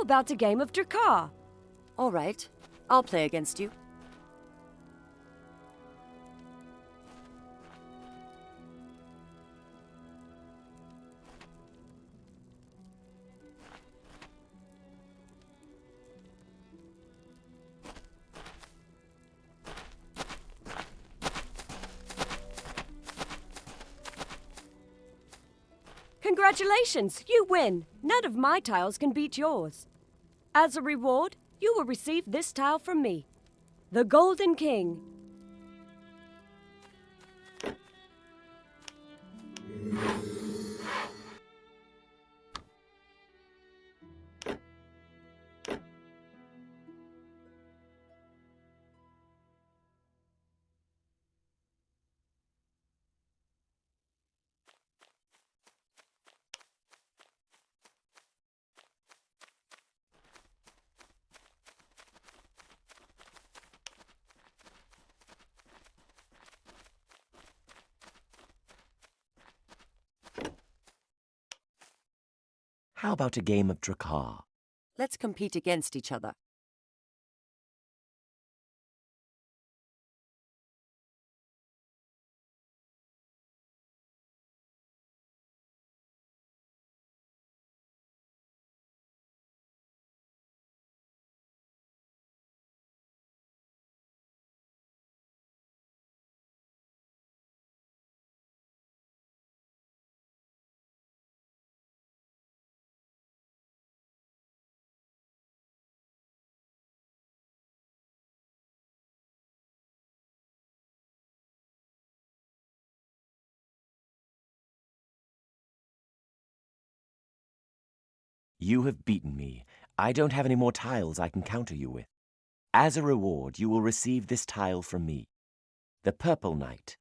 How about a game of Drakkar? All right, I'll play against you. Congratulations, you win. None of my tiles can beat yours. As a reward, you will receive this tile from me, the Golden King. How about a game of Drakkar? Let's compete against each other. You have beaten me. I don't have any more tiles I can counter you with. As a reward, you will receive this tile from me, the Purple Knight.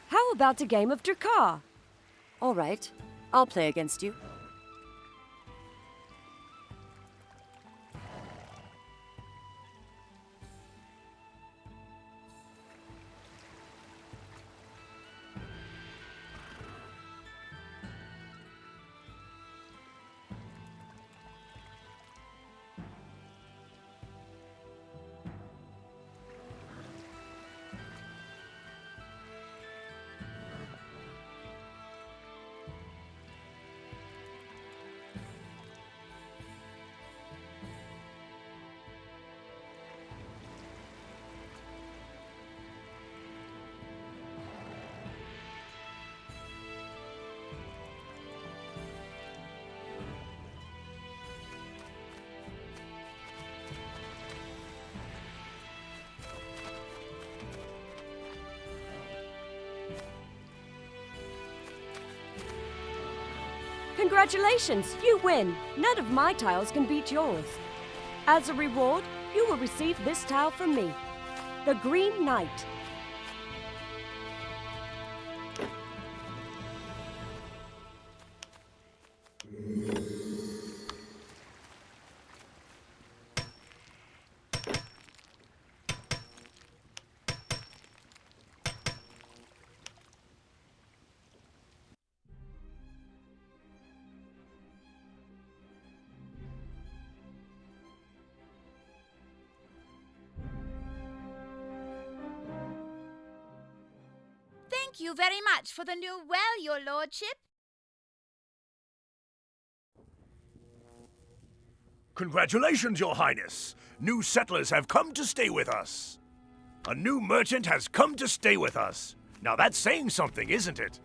How about a game of Drakkar? All right, I'll play against you. Congratulations, you win. None of my tiles can beat yours. As a reward, you will receive this tile from me, the Green Knight. Thank you very much for the new well, your lordship. Congratulations, your highness. New settlers have come to stay with us. A new merchant has come to stay with us. Now that's saying something, isn't it?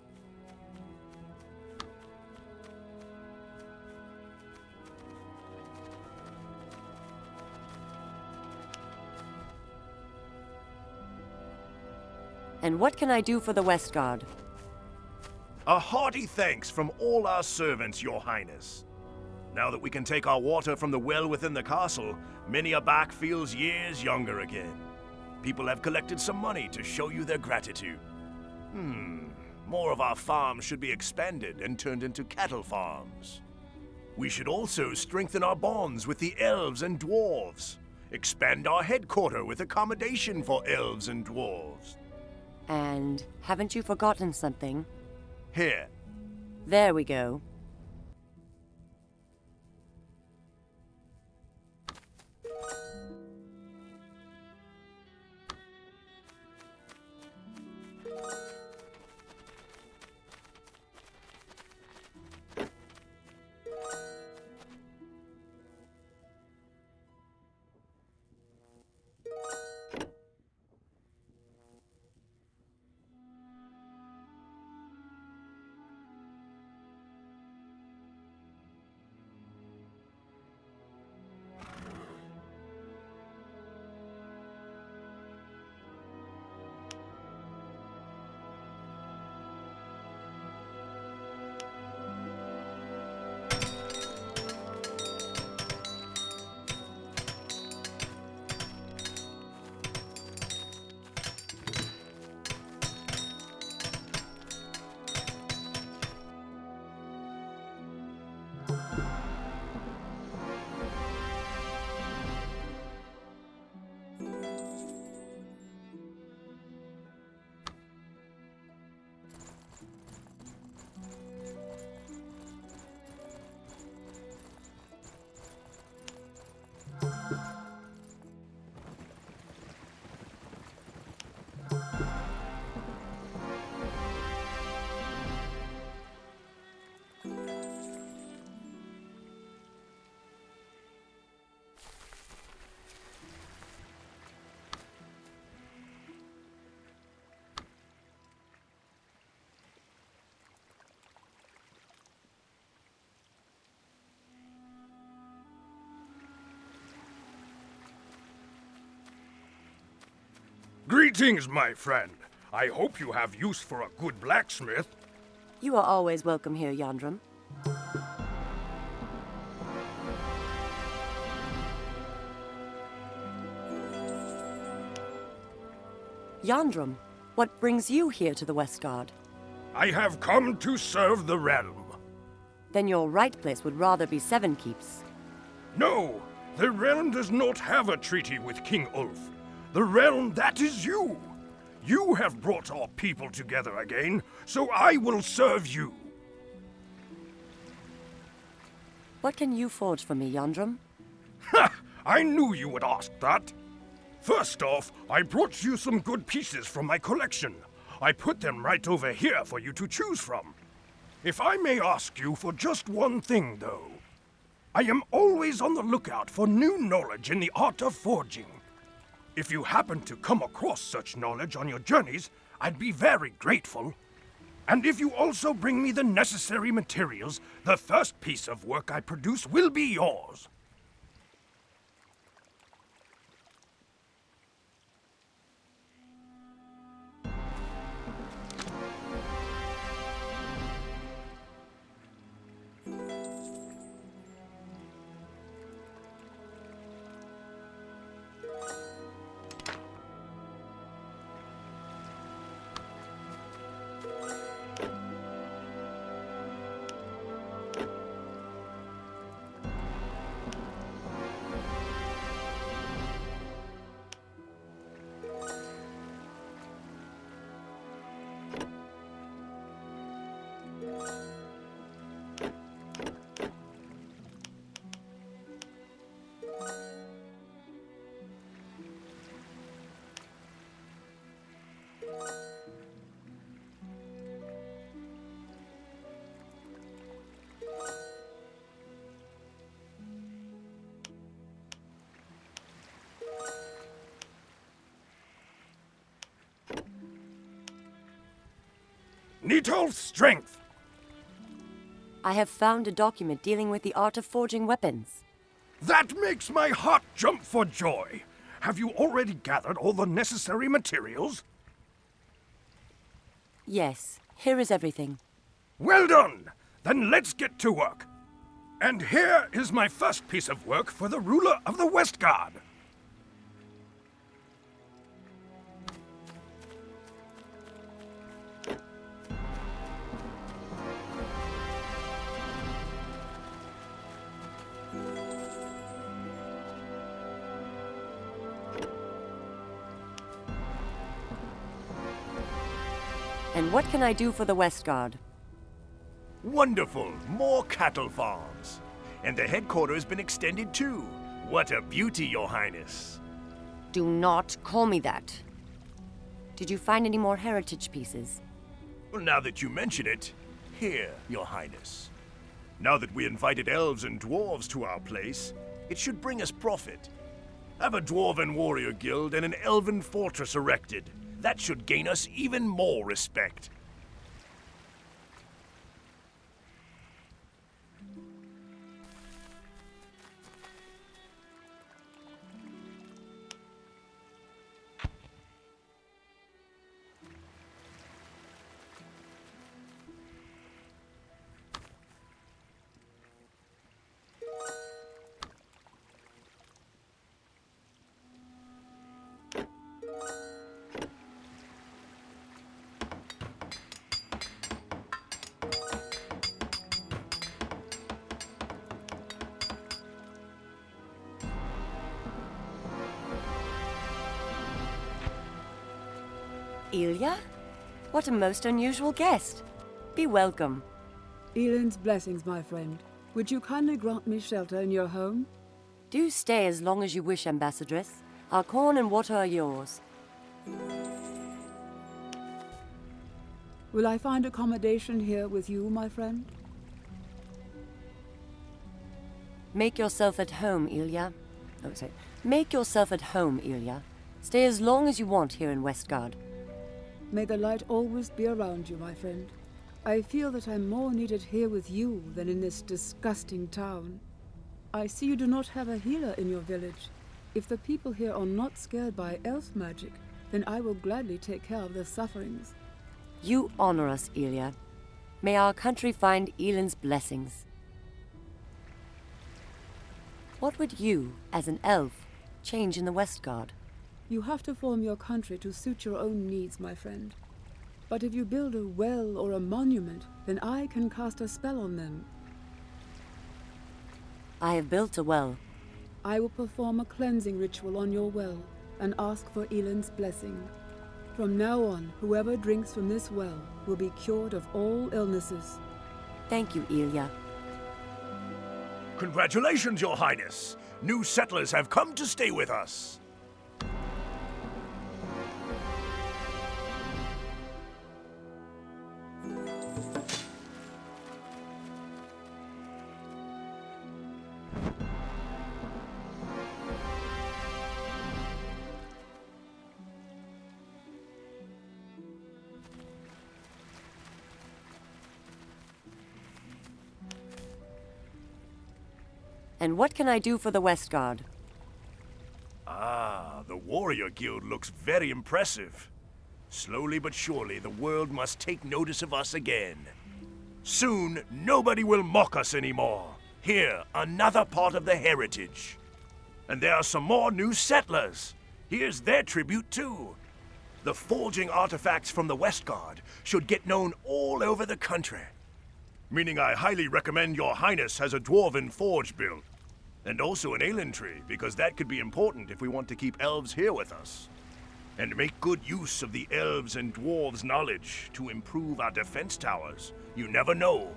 And what can I do for the Westguard? A hearty thanks from all our servants, your highness. Now that we can take our water from the well within the castle, many a back feels years younger again. People have collected some money to show you their gratitude. More of our farms should be expanded and turned into cattle farms. We should also strengthen our bonds with the elves and dwarves. Expand our headquarters with accommodation for elves and dwarves. And haven't you forgotten something? Here. There we go. Greetings, my friend. I hope you have use for a good blacksmith. You are always welcome here, Yandrum. Yandrum, what brings you here to the Westguard? I have come to serve the realm. Then your right place would rather be Seven Keeps. No, the realm does not have a treaty with King Ulf. The realm, that is you. You have brought our people together again, so I will serve you. What can you forge for me, Yandrum? Ha! I knew you would ask that. First off, I brought you some good pieces from my collection. I put them right over here for you to choose from. If I may ask you for just one thing, though. I am always on the lookout for new knowledge in the art of forging. If you happen to come across such knowledge on your journeys, I'd be very grateful. And if you also bring me the necessary materials, the first piece of work I produce will be yours. Nitol's strength! I have found a document dealing with the art of forging weapons. That makes my heart jump for joy. Have you already gathered all the necessary materials? Yes, here is everything. Well done! Then let's get to work. And here is my first piece of work for the ruler of the Westguard. And what can I do for the Westguard? Wonderful! More cattle farms. And the headquarters has been extended too. What a beauty, Your Highness. Do not call me that. Did you find any more heritage pieces? Well, now that you mention it, here, Your Highness. Now that we invited elves and dwarves to our place, it should bring us profit. Have a dwarven warrior guild and an elven fortress erected. That should gain us even more respect. Ilya? What a most unusual guest. Be welcome. Elin's blessings, my friend. Would you kindly grant me shelter in your home? Do stay as long as you wish, Ambassadress. Our corn and water are yours. Will I find accommodation here with you, my friend? Make yourself at home, Ilya. Oh, sorry. Make yourself at home, Ilya. Stay as long as you want here in Westguard. May the light always be around you, my friend. I feel that I'm more needed here with you than in this disgusting town. I see you do not have a healer in your village. If the people here are not scared by elf magic, then I will gladly take care of their sufferings. You honor us, Ilya. May our country find Elin's blessings. What would you, as an elf, change in the Westguard? You have to form your country to suit your own needs, my friend. But if you build a well or a monument, then I can cast a spell on them. I have built a well. I will perform a cleansing ritual on your well and ask for Elin's blessing. From now on, whoever drinks from this well will be cured of all illnesses. Thank you, Ilya. Congratulations, Your Highness! New settlers have come to stay with us. And what can I do for the Westguard? Ah, the warrior guild looks very impressive. Slowly but surely, the world must take notice of us again. Soon, nobody will mock us anymore. Here, another part of the heritage. And there are some more new settlers. Here's their tribute, too. The forging artifacts from the Westguard should get known all over the country. Meaning I highly recommend Your Highness has a dwarven forge built. And also an Elin tree, because that could be important if we want to keep elves here with us. And make good use of the elves' and dwarves' knowledge to improve our defense towers. You never know.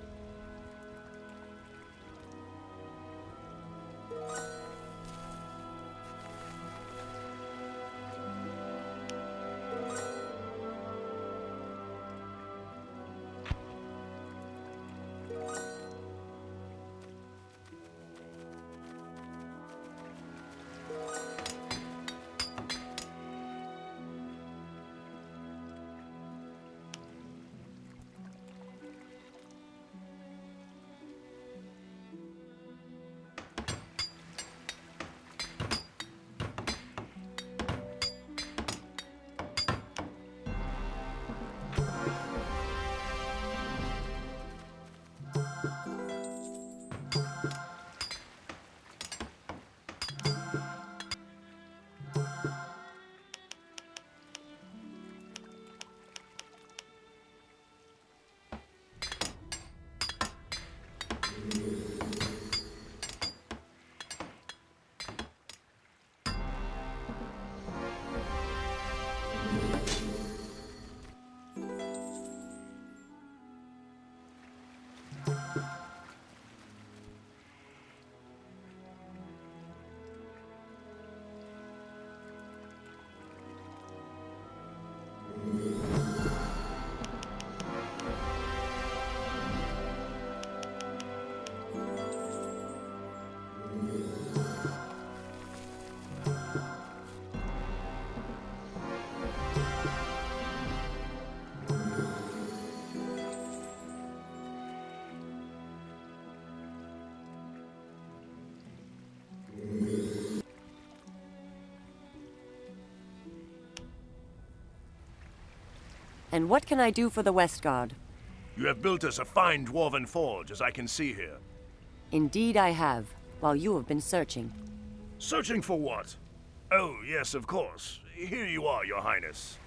And what can I do for the Westguard? You have built us a fine dwarven forge, as I can see here. Indeed I have, while you have been searching. Searching for what? Oh, yes, of course. Here you are, Your Highness.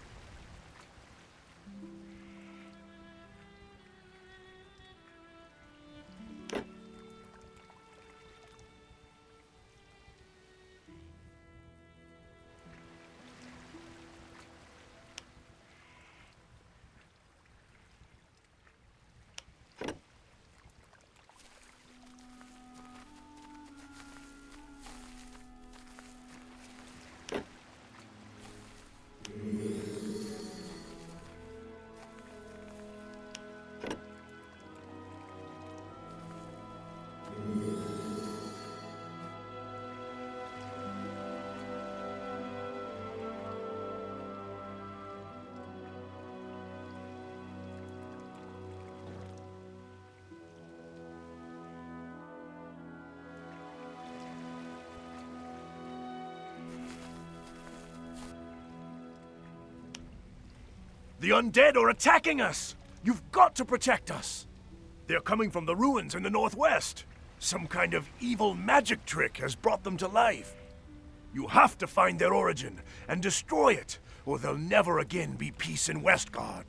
The undead are attacking us! You've got to protect us! They're coming from the ruins in the northwest. Some kind of evil magic trick has brought them to life. You have to find their origin and destroy it, or there'll never again be peace in Westguard.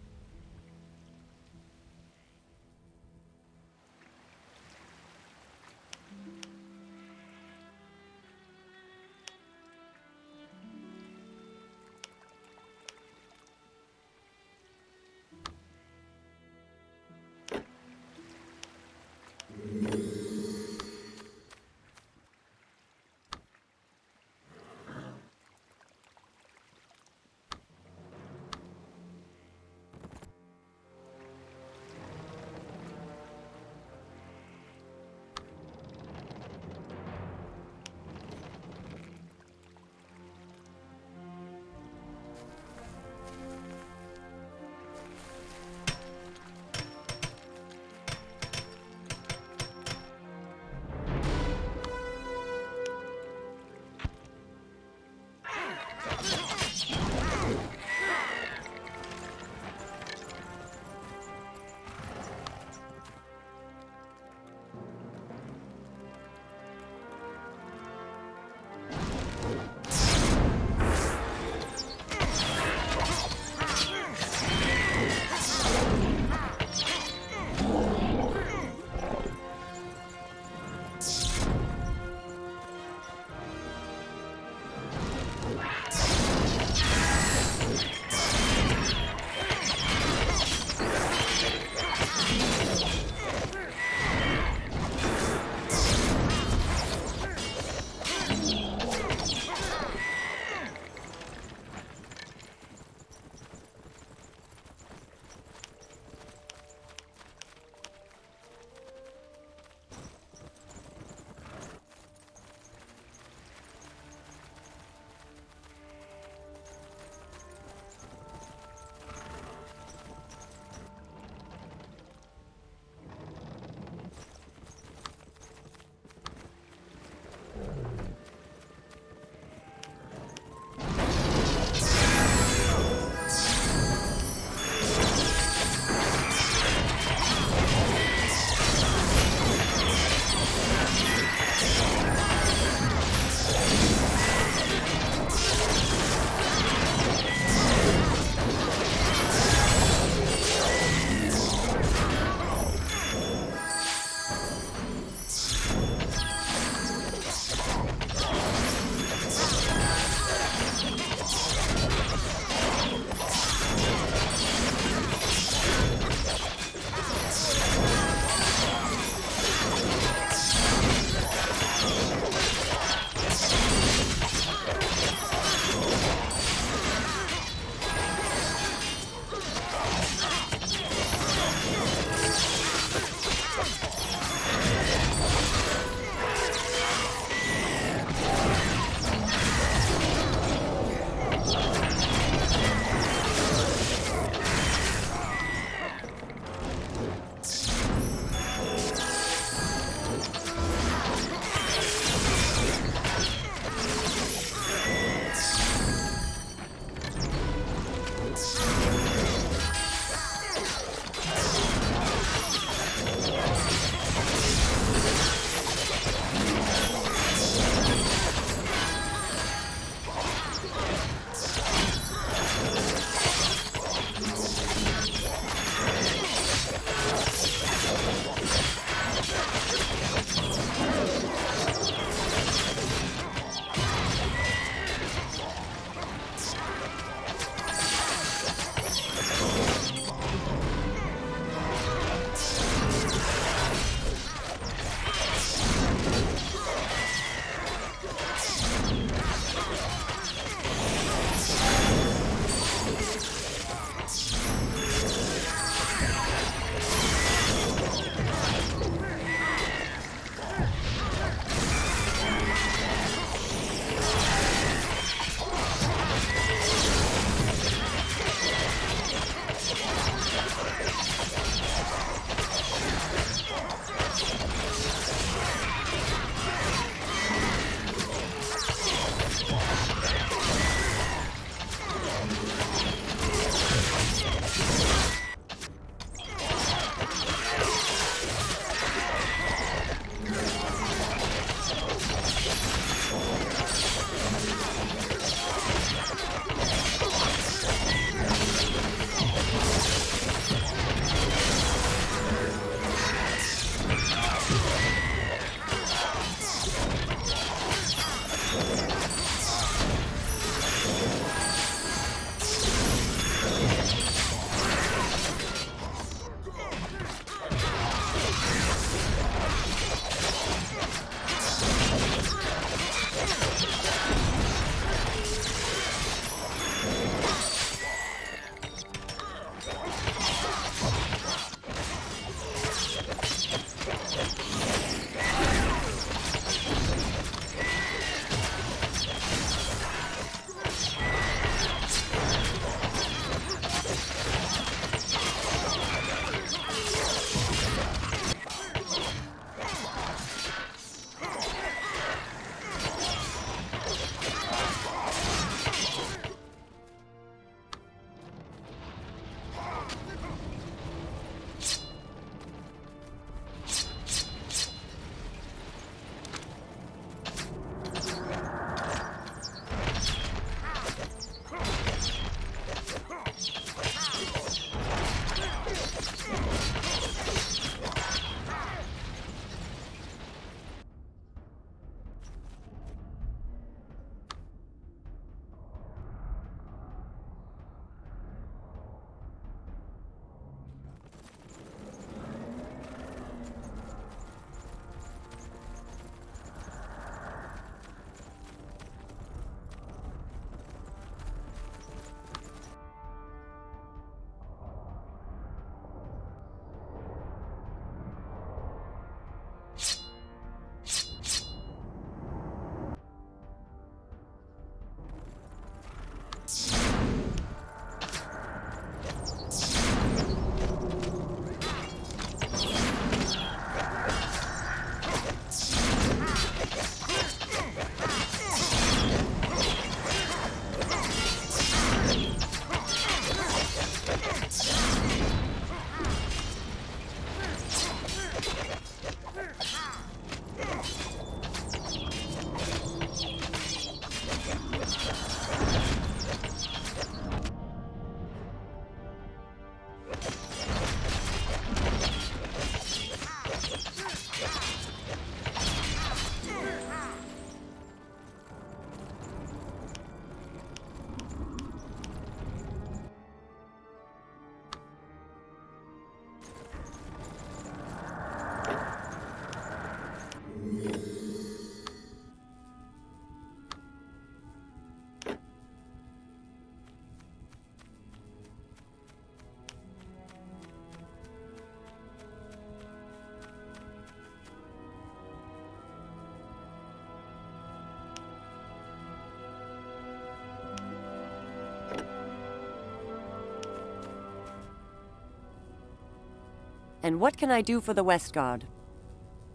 And what can I do for the Westguard?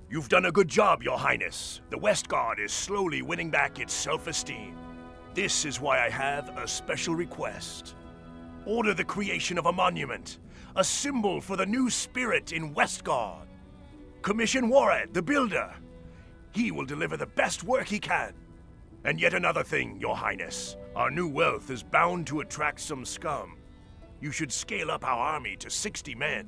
You've done a good job, Your Highness. The Westguard is slowly winning back its self-esteem. This is why I have a special request. Order the creation of a monument, a symbol for the new spirit in Westguard. Commission Warad, the builder. He will deliver the best work he can. And yet another thing, Your Highness. Our new wealth is bound to attract some scum. You should scale up our army to 60 men.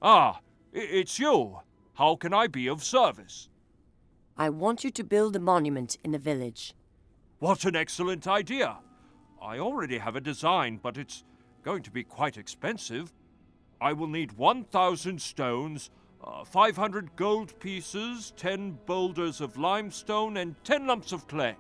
Ah, it's you. How can I be of service? I want you to build a monument in the village. What an excellent idea. I already have a design, but it's going to be quite expensive. I will need 1,000 stones, 500 gold pieces, 10 boulders of limestone, and 10 lumps of clay.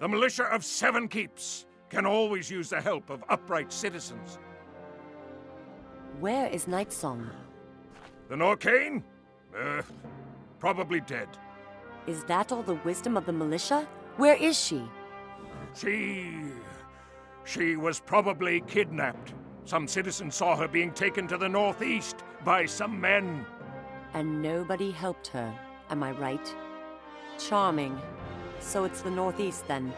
The militia of 7 keeps can always use the help of upright citizens. Where is Nightsong? The Norcane? Probably dead. Is that all the wisdom of the militia? Where is she? She was probably kidnapped. Some citizens saw her being taken to the northeast by some men. And nobody helped her, am I right? Charming. So it's the northeast then.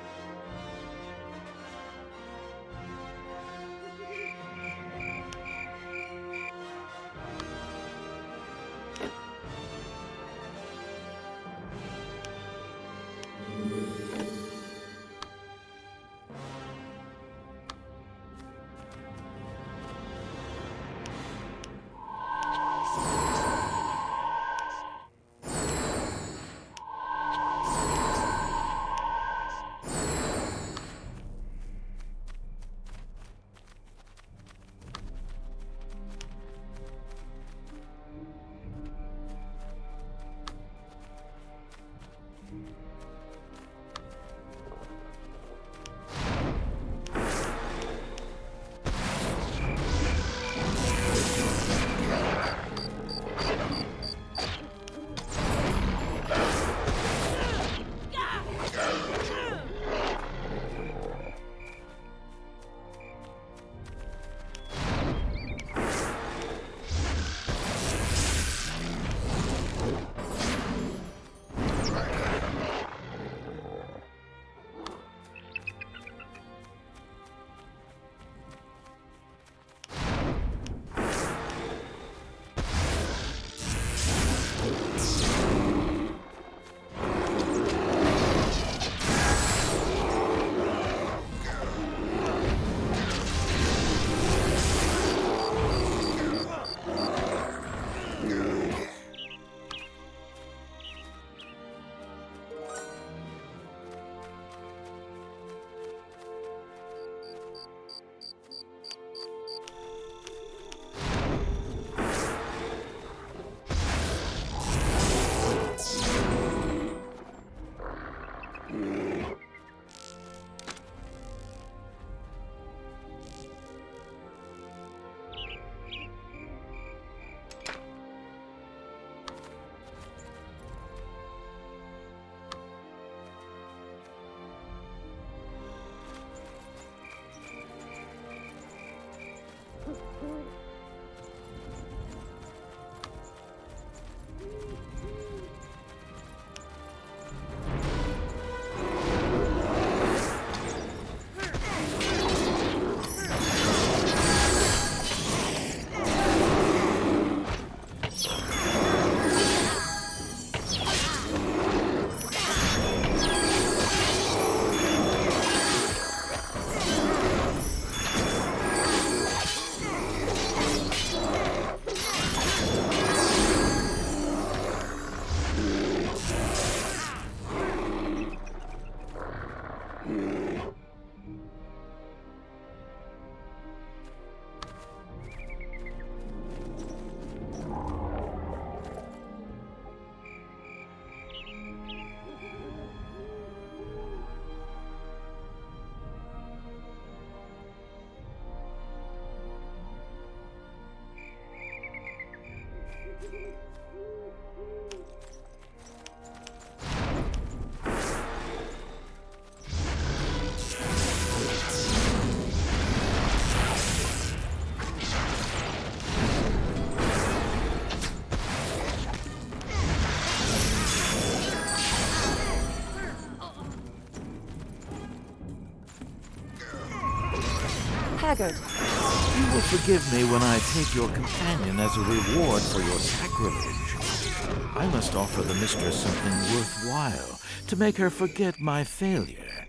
Haggard. You will forgive me when I take your companion as a reward for your sacrilege. I must offer the mistress something worthwhile to make her forget my failure.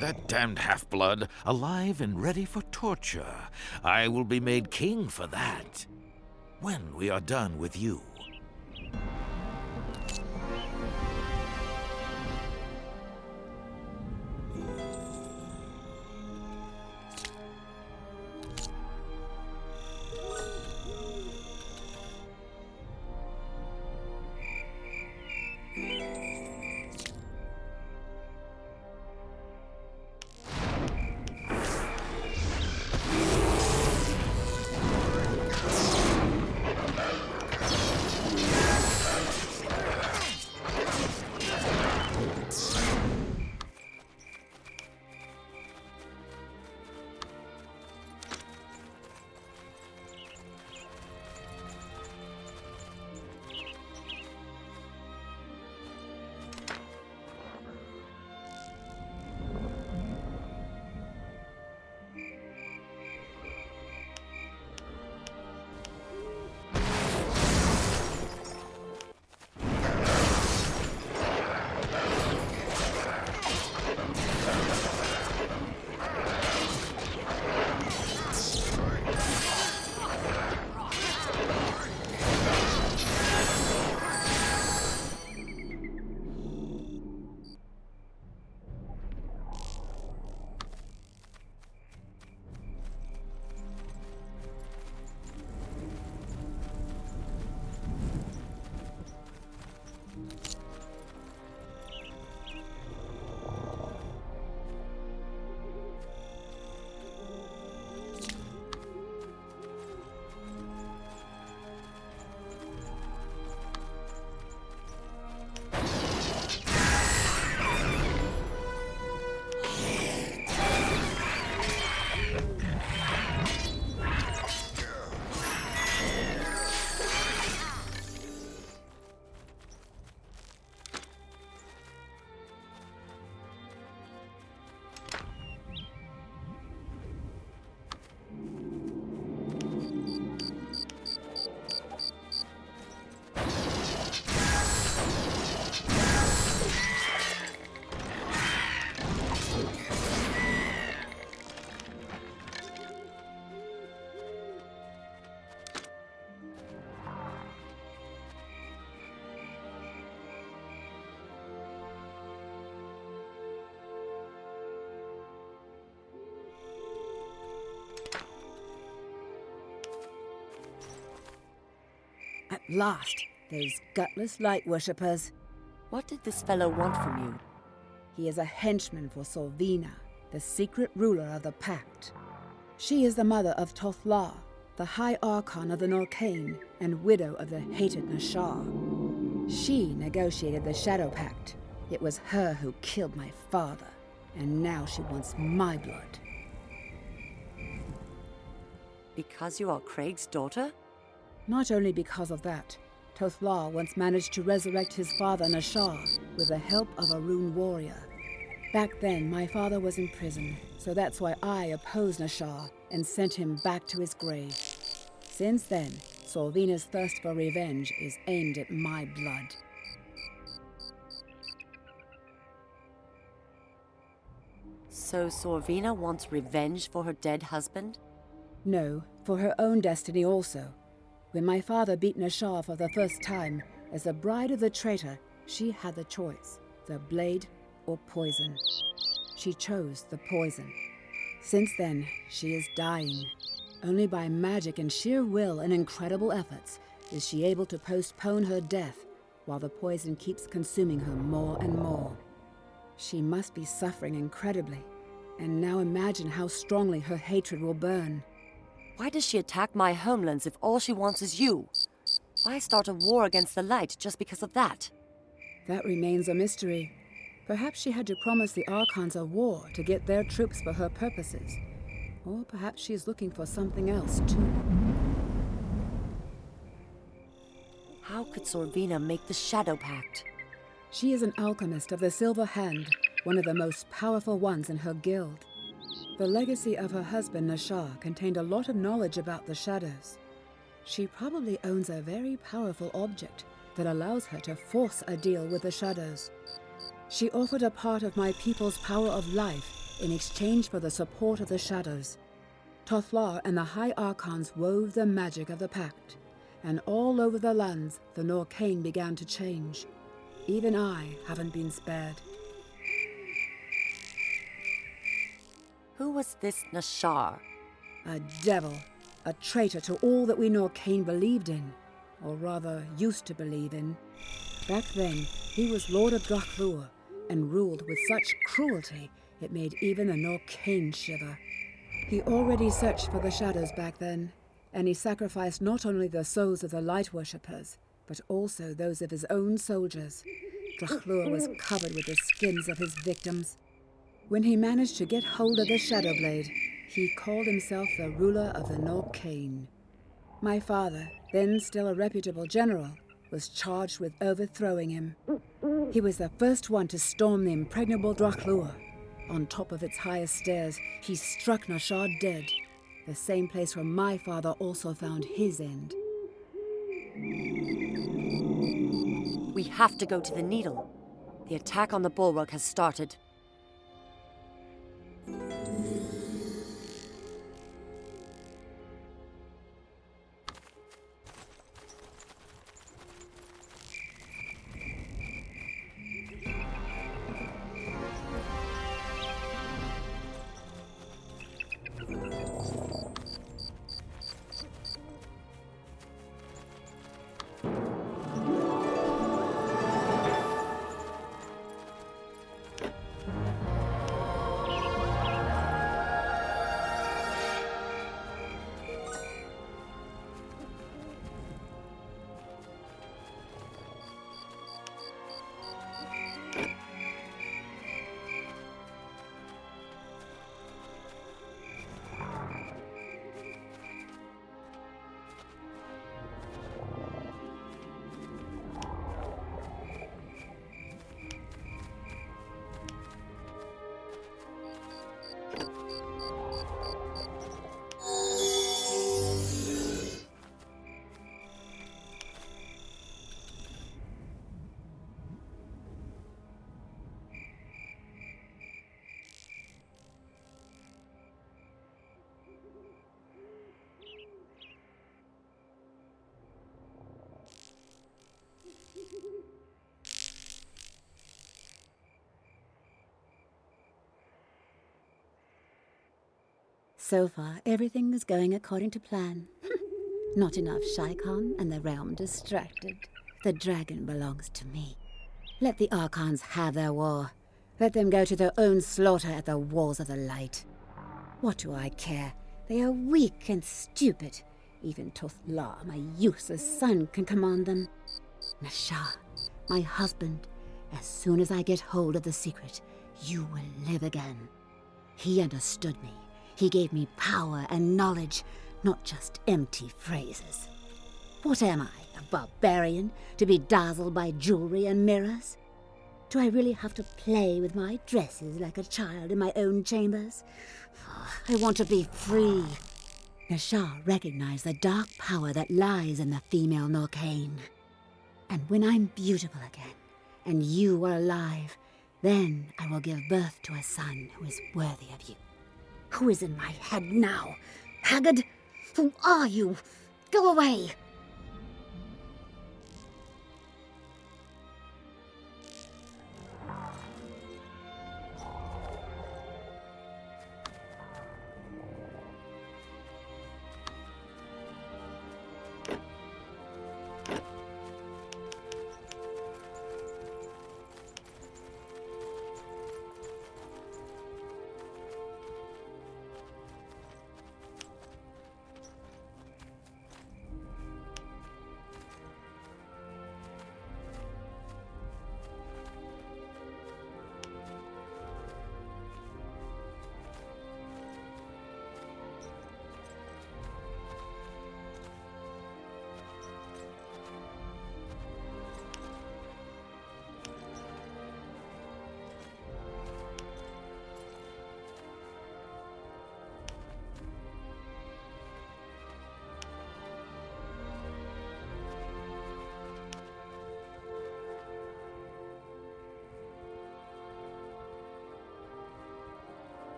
That damned half-blood, alive and ready for torture. I will be made king for that. When we are done with you. last, those gutless light worshippers. What did this fellow want from you? He is a henchman for Solvina, the secret ruler of the Pact. She is the mother of Tothlar, the High Archon of the Norcane and widow of the hated Nashar. She negotiated the Shadow Pact. It was her who killed my father, and now she wants my blood. Because you are Craig's daughter? Not only because of that, Tothlar once managed to resurrect his father Nashar with the help of a rune warrior. Back then, my father was in prison, so that's why I opposed Nashar and sent him back to his grave. Since then, Solvina's thirst for revenge is aimed at my blood. So Sorvina wants revenge for her dead husband? No, for her own destiny also. When my father beat Nashar for the first time, as the bride of the traitor, she had the choice, the blade or poison. She chose the poison. Since then, she is dying. Only by magic and sheer will and incredible efforts is she able to postpone her death, while the poison keeps consuming her more and more. She must be suffering incredibly, and now imagine how strongly her hatred will burn. Why does she attack my homelands if all she wants is you? Why start a war against the light just because of that? That remains a mystery. Perhaps she had to promise the Archons a war to get their troops for her purposes. Or perhaps she is looking for something else, too. How could Sorvina make the Shadow Pact? She is an alchemist of the Silver Hand, one of the most powerful ones in her guild. The legacy of her husband, Nashar, contained a lot of knowledge about the shadows. She probably owns a very powerful object that allows her to force a deal with the shadows. She offered a part of my people's power of life in exchange for the support of the shadows. Tothlar and the High Archons wove the magic of the Pact, and all over the lands the Norcane began to change. Even I haven't been spared. Who was this Nashar? A devil, a traitor to all that we Norcane believed in, or rather used to believe in. Back then, he was Lord of Drachlur, and ruled with such cruelty it made even the Norcane shiver. He already searched for the shadows back then, and he sacrificed not only the souls of the light worshippers, but also those of his own soldiers. Drachlur was covered with the skins of his victims. When he managed to get hold of the Shadow Blade, he called himself the ruler of the Norcane. My father, then still a reputable general, was charged with overthrowing him. He was the first one to storm the impregnable Drachlur. On top of its highest stairs, he struck Nashar dead, the same place where my father also found his end. We have to go to the Needle. The attack on the bulwark has started. So far, everything is going according to plan. Not enough Shikon and the realm distracted. The dragon belongs to me. Let the Archons have their war. Let them go to their own slaughter at the walls of the light. What do I care? They are weak and stupid. Even Tothla, my useless son, can command them. Nashar, my husband, as soon as I get hold of the secret, you will live again. He understood me. He gave me power and knowledge, not just empty phrases. What am I, a barbarian, to be dazzled by jewelry and mirrors? Do I really have to play with my dresses like a child in my own chambers? I want to be free. Nashar recognized the dark power that lies in the female Norcane. And when I'm beautiful again, and you are alive, then I will give birth to a son who is worthy of you. Who is in my head now? Haggard? Who are you? Go away!